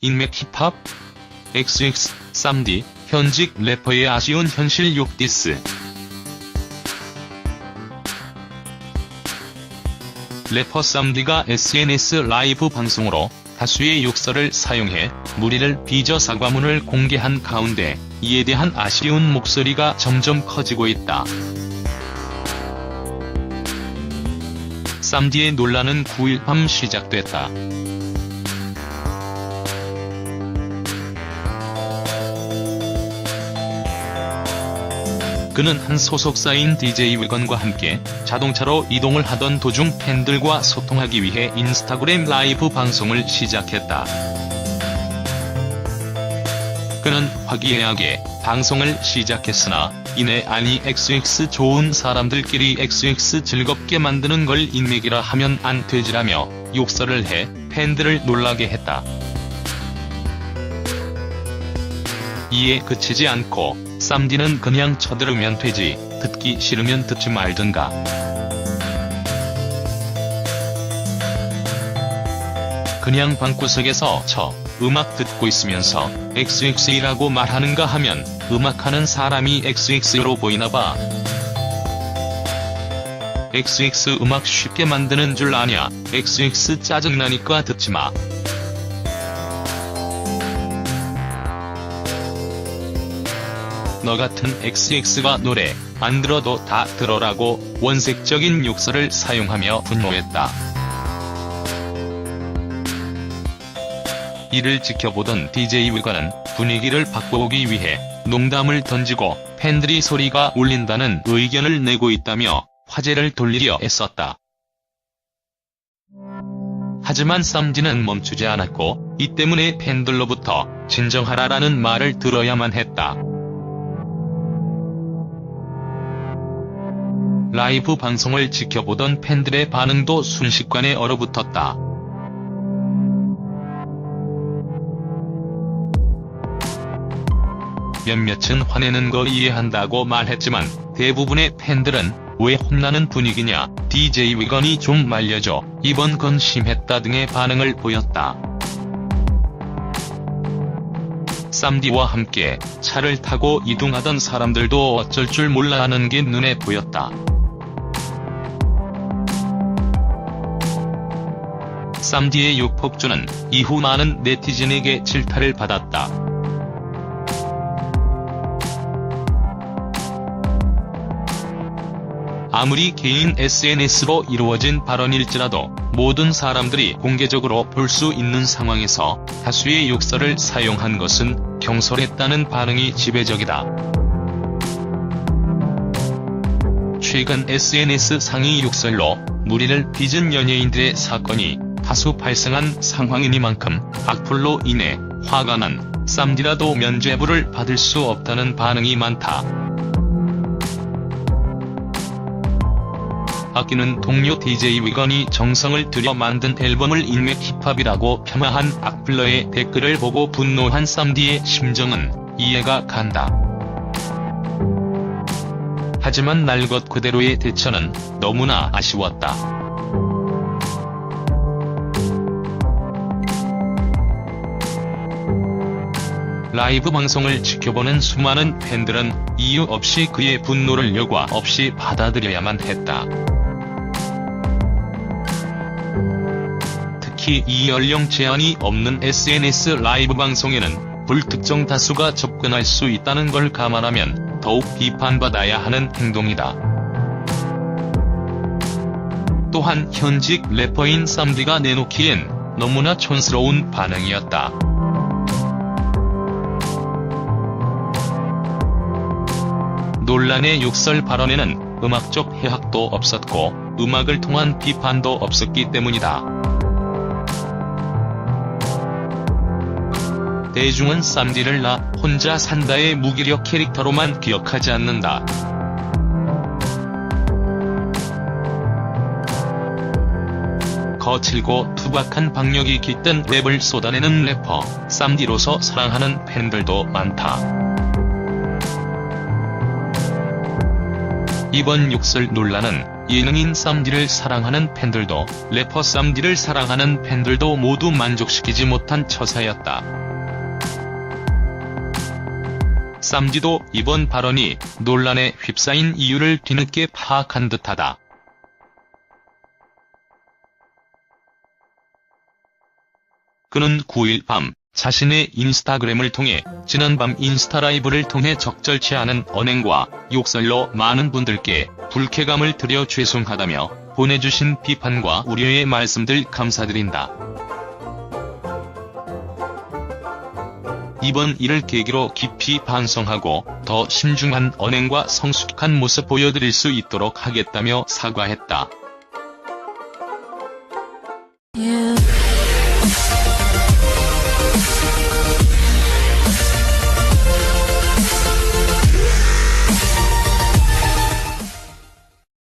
인맥 힙합? XX, 쌈디, 현직 래퍼의 아쉬운 현실 욕 디스. 래퍼 쌈디가 SNS 라이브 방송으로 다수의 욕설을 사용해 무리를 빚어 사과문을 공개한 가운데 이에 대한 아쉬운 목소리가 점점 커지고 있다. 쌈디의 논란은 9일 밤 시작됐다. 그는 한 소속사인 DJ 위건과 함께 자동차로 이동을 하던 도중 팬들과 소통하기 위해 인스타그램 라이브 방송을 시작했다. 그는 화기애애하게 방송을 시작했으나 이내 아니 XX 좋은 사람들끼리 XX 즐겁게 만드는 걸 인맥이라 하면 안 되지라며 욕설을 해 팬들을 놀라게 했다. 이에 그치지 않고 쌈디는 그냥 쳐들으면 되지, 듣기 싫으면 듣지 말든가. 그냥 방구석에서 음악 듣고 있으면서 XX이라고 말하는가 하면 음악하는 사람이 XX로 보이나봐. XX 음악 쉽게 만드는 줄 아냐, XX 짜증나니까 듣지마. 너 같은 XX가 노래 안 들어도 다 들어라고 원색적인 욕설을 사용하며 분노했다. 이를 지켜보던 DJ 위건은 분위기를 바꿔보기 위해 농담을 던지고 팬들이 소리가 울린다는 의견을 내고 있다며 화제를 돌리려 애썼다. 하지만 쌈디는 멈추지 않았고 이 때문에 팬들로부터 진정하라라는 말을 들어야만 했다. 라이브 방송을 지켜보던 팬들의 반응도 순식간에 얼어붙었다. 몇몇은 화내는 거 이해한다고 말했지만 대부분의 팬들은 왜 혼나는 분위기냐, DJ 위건이 좀 말려줘, 이번 건 심했다 등의 반응을 보였다. 쌈디와 함께 차를 타고 이동하던 사람들도 어쩔 줄 몰라 하는 게 눈에 보였다. 쌈디의 욕폭주는 이후 많은 네티즌에게 질타를 받았다. 아무리 개인 SNS로 이루어진 발언일지라도 모든 사람들이 공개적으로 볼 수 있는 상황에서 다수의 욕설을 사용한 것은 경솔했다는 반응이 지배적이다. 최근 SNS 상위 욕설로 무리를 빚은 연예인들의 사건이 다수 발생한 상황이니만큼 악플로 인해 화가 난 쌈디라도 면죄부를 받을 수 없다는 반응이 많다. 아끼는 동료 DJ 위건이 정성을 들여 만든 앨범을 인맥 힙합이라고 폄하한 악플러의 댓글을 보고 분노한 쌈디의 심정은 이해가 간다. 하지만 날 것 그대로의 대처는 너무나 아쉬웠다. 라이브 방송을 지켜보는 수많은 팬들은 이유 없이 그의 분노를 여과 없이 받아들여야만 했다. 특히 이 연령 제한이 없는 SNS 라이브 방송에는 불특정 다수가 접근할 수 있다는 걸 감안하면 더욱 비판받아야 하는 행동이다. 또한 현직 래퍼인 쌈디가 내놓기엔 너무나 촌스러운 반응이었다. 논란의 욕설 발언에는 음악적 해학도 없었고 음악을 통한 비판도 없었기 때문이다. 대중은 쌈디를 나 혼자 산다의 무기력 캐릭터로만 기억하지 않는다. 거칠고 투박한 박력이 깃든 랩을 쏟아내는 래퍼 쌈디로서 사랑하는 팬들도 많다. 이번 욕설 논란은 예능인 쌈디를 사랑하는 팬들도 래퍼 쌈디를 사랑하는 팬들도 모두 만족시키지 못한 처사였다. 쌈디도 이번 발언이 논란에 휩싸인 이유를 뒤늦게 파악한 듯하다. 그는 9일 밤 자신의 인스타그램을 통해 지난밤 인스타 라이브를 통해 적절치 않은 언행과 욕설로 많은 분들께 불쾌감을 드려 죄송하다며 보내주신 비판과 우려의 말씀들 감사드린다. 이번 일을 계기로 깊이 반성하고 더 신중한 언행과 성숙한 모습 보여드릴 수 있도록 하겠다며 사과했다.